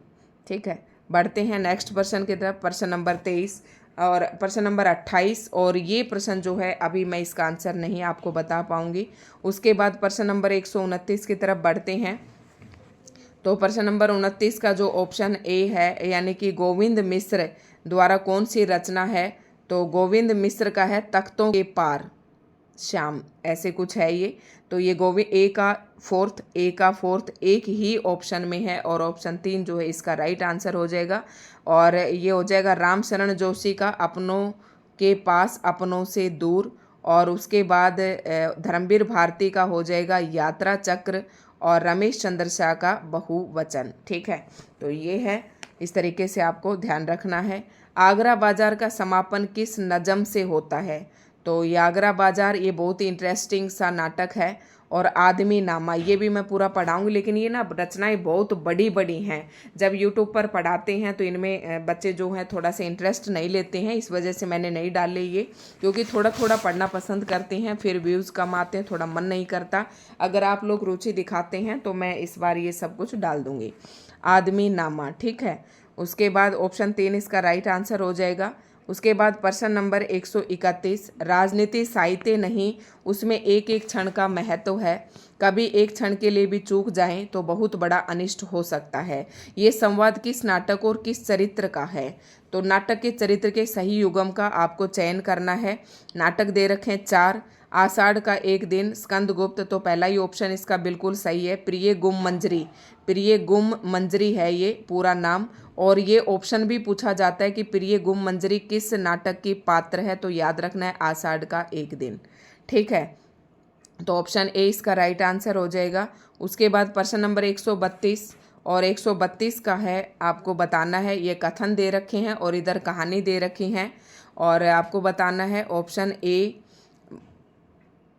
ठीक है, बढ़ते हैं नेक्स्ट प्रश्न की तरफ। प्रश्न नंबर 23 और प्रश्न नंबर 28, और ये प्रश्न जो है अभी मैं इसका आंसर नहीं आपको बता पाऊंगी। उसके बाद प्रश्न नंबर 129 की तरफ बढ़ते हैं। तो प्रश्न नंबर 29 का जो ऑप्शन ए है, यानी कि गोविंद मिश्र द्वारा कौन सी रचना है? तो गोविंद मिश्र का है तख्तों के पार श्याम, ऐसे कुछ है ये। तो ये ए का फोर्थ एक ही ऑप्शन में है, और ऑप्शन 3 जो है इसका राइट आंसर हो जाएगा। और ये हो जाएगा राम शरण जोशी का अपनों के पास अपनों से दूर, और उसके बाद धर्मवीर भारती का हो जाएगा यात्रा चक्र, और रमेश चंद्र शाह का बहुवचन। ठीक है, तो ये है, इस तरीके से आपको ध्यान रखना है। आगरा बाजार का समापन किस नज़म से होता है? तो ये आगरा बाजार, ये बहुत ही इंटरेस्टिंग सा नाटक है। और आदमी नामा, ये भी मैं पूरा पढ़ाऊंगी, लेकिन ये ना रचनाएं बहुत बड़ी बड़ी हैं। जब यूट्यूब पर पढ़ाते हैं तो इनमें बच्चे जो हैं थोड़ा सा इंटरेस्ट नहीं लेते हैं, इस वजह से मैंने नहीं डाले ये, क्योंकि थोड़ा थोड़ा पढ़ना पसंद करते हैं, फिर व्यूज़ कम आते हैं, थोड़ा मन नहीं करता। अगर आप लोग रुचि दिखाते हैं तो मैं इस बार ये सब कुछ डाल दूँगी, आदमी नामा। ठीक है, उसके बाद ऑप्शन 3 इसका राइट आंसर हो जाएगा। उसके बाद प्रश्न नंबर 131, राजनीति साहित्य नहीं, उसमें एक एक क्षण का महत्व है। कभी एक क्षण के लिए भी चूक जाएं तो बहुत बड़ा अनिष्ट हो सकता है। ये संवाद किस नाटक और किस चरित्र का है? तो नाटक के चरित्र के सही युगम का आपको चयन करना है। नाटक दे रखे हैं 4, आषाढ़ का एक दिन, स्कंदगुप्त, तो पहला ही ऑप्शन इसका बिल्कुल सही है। प्रिय गुम मंजरी, प्रिय गुम मंजरी है ये पूरा नाम। और ये ऑप्शन भी पूछा जाता है कि प्रिय गुम मंजरी किस नाटक की पात्र है? तो याद रखना है आषाढ़ का एक दिन। ठीक है, तो ऑप्शन ए इसका राइट आंसर हो जाएगा। उसके बाद प्रश्न नंबर 132, और 132 का है आपको बताना है, ये कथन दे रखे हैं और इधर कहानी दे रखी हैं और आपको बताना है ऑप्शन ए।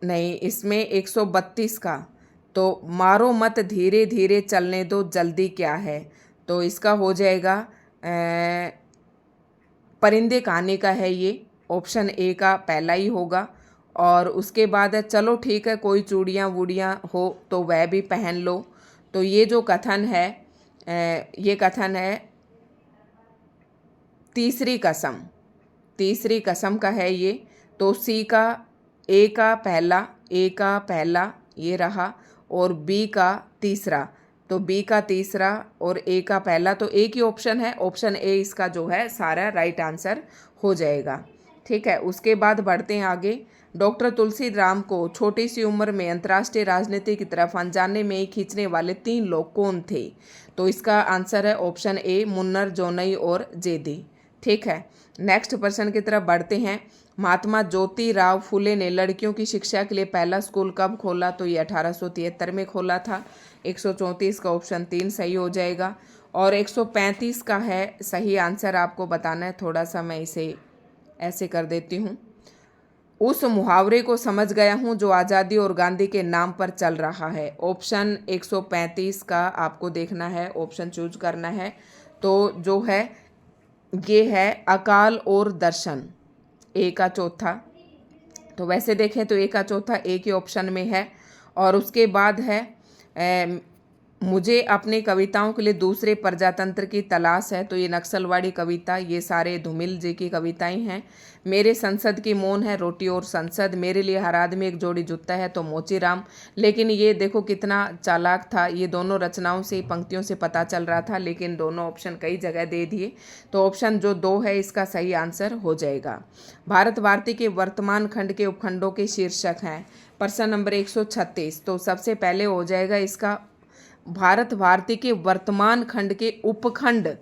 नहीं, इसमें 132 का तो मारो मत धीरे धीरे चलने दो जल्दी क्या है, तो इसका हो जाएगा परिंदे कहानी का है ये, ऑप्शन ए का पहला ही होगा। और उसके बाद है चलो ठीक है कोई चूड़ियाँ वूड़ियाँ हो तो वह भी पहन लो, तो ये जो कथन है ये कथन है तीसरी कसम, तीसरी कसम का है ये। तो सी का ए का पहला ये रहा और बी का तीसरा, तो बी का तीसरा और ए का पहला, तो एक ही ऑप्शन है, ऑप्शन ए इसका जो है सारा राइट आंसर हो जाएगा। ठीक है, उसके बाद बढ़ते हैं आगे। डॉक्टर तुलसीराम को छोटी सी उम्र में अंतर्राष्ट्रीय राजनीति की तरफ अनजाने में ही खींचने वाले 3 लोग कौन थे, तो इसका आंसर है ऑप्शन ए मुन्नर, जोनई और जेदी। ठीक है, नेक्स्ट प्रश्न की तरफ बढ़ते हैं। महात्मा ज्योतिराव फुले ने लड़कियों की शिक्षा के लिए पहला स्कूल कब खोला, तो ये 1873 में खोला था। 134 का ऑप्शन 3 सही हो जाएगा और 135 का है सही आंसर आपको बताना है। थोड़ा सा मैं इसे ऐसे कर देती हूँ। उस मुहावरे को समझ गया हूँ जो आज़ादी और गांधी के नाम पर चल रहा है, ऑप्शन 135 का आपको देखना है, ऑप्शन चूज करना है। तो जो है ये है अकाल और दर्शन, ए का चौथा, तो वैसे देखें तो ए का चौथा ए के ऑप्शन में है। और उसके बाद है मुझे अपनी कविताओं के लिए दूसरे प्रजातंत्र की तलाश है, तो ये नक्सलवाड़ी कविता, ये सारे धूमिल जी की कविताएं हैं। मेरे संसद की मौन है रोटी और संसद, मेरे लिए हर आदमी एक जोड़ी जूता है, तो मोचीराम। लेकिन ये देखो कितना चालाक था, ये दोनों रचनाओं से पंक्तियों से पता चल रहा था, लेकिन दोनों ऑप्शन कई जगह दे दिए, तो ऑप्शन जो 2 है इसका सही आंसर हो जाएगा। भारत भारती के वर्तमान खंड के उपखंडों के शीर्षक हैं, प्रश्न नंबर 136, तो सबसे पहले हो जाएगा इसका भारत भारती के वर्तमान खंड के उपखंड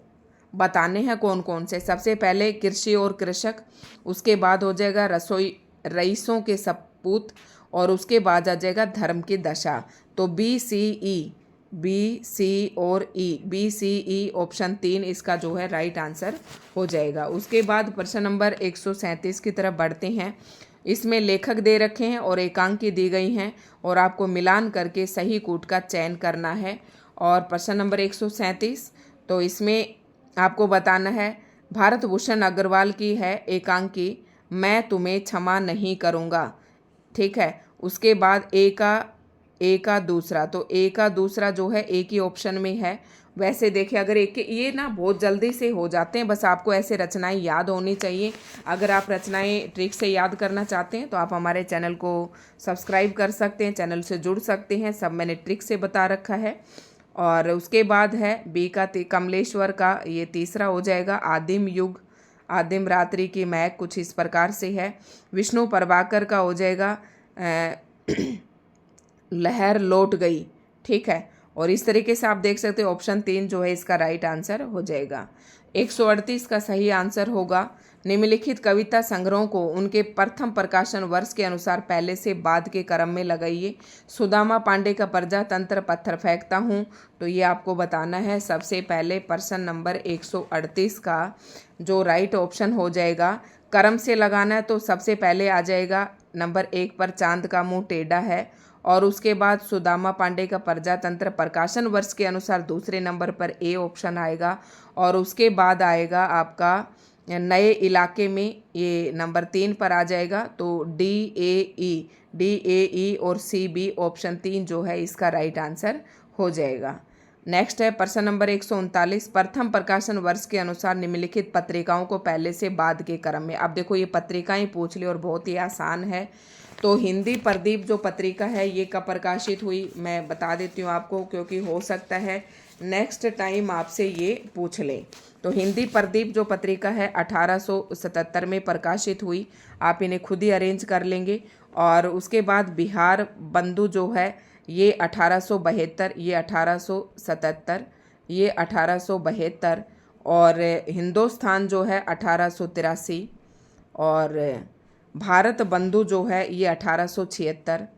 बताने हैं कौन कौन से। सबसे पहले कृषि और कृषक, उसके बाद हो जाएगा रईसों के सपूत और उसके बाद आ जाएगा धर्म की दशा। तो बी सी और ई, बी सी ई ऑप्शन 3 इसका जो है राइट आंसर हो जाएगा। उसके बाद प्रश्न नंबर 137 की तरफ बढ़ते हैं। इसमें लेखक दे रखे हैं और एकांकी दी गई हैं और आपको मिलान करके सही कूट का चयन करना है। और प्रश्न नंबर 137, तो इसमें आपको बताना है भारत भूषण अग्रवाल की है एकांकी मैं तुम्हें क्षमा नहीं करूँगा। ठीक है, उसके बाद ए का दूसरा, तो ए का दूसरा जो है एक ही ऑप्शन में है। वैसे देखिए अगर एक ये ना बहुत जल्दी से हो जाते हैं, बस आपको ऐसे रचनाएं याद होनी चाहिए। अगर आप रचनाएं ट्रिक से याद करना चाहते हैं तो आप हमारे चैनल को सब्सक्राइब कर सकते हैं, चैनल से जुड़ सकते हैं, सब मैंने ट्रिक से बता रखा है। और उसके बाद है बी का कमलेश्वर का ये तीसरा हो जाएगा आदिम युग, आदिम रात्रि की महक, कुछ इस प्रकार से है। विष्णु प्रभाकर का हो जाएगा लहर लौट गई। ठीक है, और इस तरीके से आप देख सकते हो ऑप्शन 3 जो है इसका राइट आंसर हो जाएगा। 138 का सही आंसर होगा निम्नलिखित कविता संग्रहों को उनके प्रथम प्रकाशन वर्ष के अनुसार पहले से बाद के क्रम में लगाइए। सुदामा पांडे का प्रजातंत्र पत्थर फेंकता हूँ, तो ये आपको बताना है। सबसे पहले प्रश्न नंबर 138 का जो राइट ऑप्शन हो जाएगा, क्रम से लगाना है तो सबसे पहले आ जाएगा नंबर 1 पर चांद का मुंह टेढ़ा है, और उसके बाद सुदामा पांडे का प्रजातंत्र प्रकाशन वर्ष के अनुसार दूसरे नंबर पर ए ऑप्शन आएगा, और उसके बाद आएगा आपका नए इलाके में, ये नंबर 3 पर आ जाएगा। तो डी ए ई और सी बी ऑप्शन 3 जो है इसका राइट आंसर हो जाएगा। नेक्स्ट है प्रश्न नंबर 139, प्रथम प्रकाशन वर्ष के अनुसार निम्नलिखित पत्रिकाओं को पहले से बाद के क्रम में। अब देखो ये पत्रिकाएं पूछ ली और बहुत ही आसान है। तो हिंदी प्रदीप जो पत्रिका है ये कब प्रकाशित हुई, मैं बता देती हूँ आपको, क्योंकि हो सकता है नेक्स्ट टाइम आपसे ये पूछ ले। तो हिंदी प्रदीप जो पत्रिका है 1877 में प्रकाशित हुई, आप इन्हें खुद ही अरेंज कर लेंगे। और उसके बाद बिहार बंधु जो है ये 1872, ये 1877, ये 1872, और हिंदुस्तान जो है 1883, और भारत बंधु जो है ये 1876,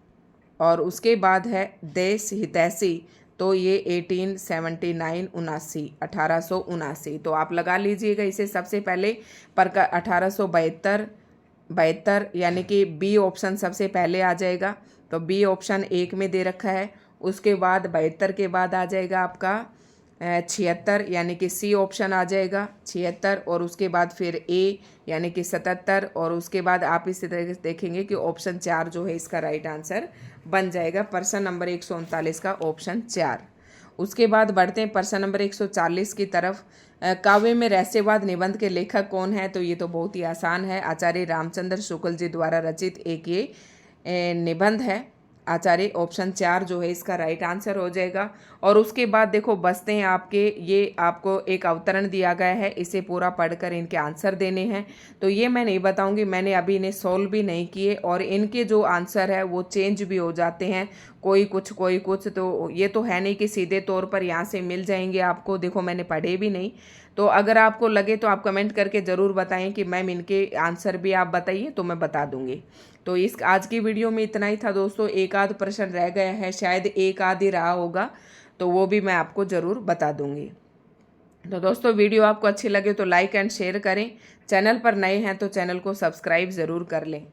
और उसके बाद है देश हितैषी, तो ये 1879 1879। तो आप लगा लीजिएगा इसे। सबसे पहले पर 1872 यानी कि बी ऑप्शन सबसे पहले आ जाएगा। तो बी ऑप्शन 1 में दे रखा है। उसके बाद 72 के बाद आ जाएगा आपका 76 यानी कि सी ऑप्शन आ जाएगा 76। और उसके बाद फिर ए यानी कि 77। और उसके बाद आप इसी तरह से देखेंगे कि ऑप्शन 4 जो है इसका राइट आंसर बन जाएगा। प्रश्न नंबर 139 का ऑप्शन 4। उसके बाद बढ़ते हैं प्रश्न नंबर 140 की तरफ। काव्य में रहस्यवाद निबंध के लेखक कौन है? तो ये तो बहुत ही आसान है, आचार्य रामचंद्र शुक्ल जी द्वारा रचित एक ये निबंध है। आचार्य ऑप्शन 4 जो है इसका राइट आंसर हो जाएगा। और उसके बाद देखो बचते हैं आपके, ये आपको एक अवतरण दिया गया है, इसे पूरा पढ़कर इनके आंसर देने हैं। तो ये मैं नहीं बताऊंगी, मैंने अभी इन्हें सॉल्व भी नहीं किए और इनके जो आंसर है वो चेंज भी हो जाते हैं, कोई कुछ कोई कुछ। तो ये तो है नहीं कि सीधे तौर पर यहाँ से मिल जाएंगे आपको। देखो मैंने पढ़े भी नहीं, तो अगर आपको लगे तो आप कमेंट करके ज़रूर बताएं कि मैम इनके आंसर भी आप बताइए, तो मैं बता दूंगी। तो इस आज की वीडियो में इतना ही था दोस्तों। एक आध प्रश्न रह गया है, शायद एक आध ही रहा होगा, तो वो भी मैं आपको ज़रूर बता दूंगी। तो दोस्तों वीडियो आपको अच्छी लगे तो लाइक एंड शेयर करें। चैनल पर नए हैं तो चैनल को सब्सक्राइब ज़रूर कर लें।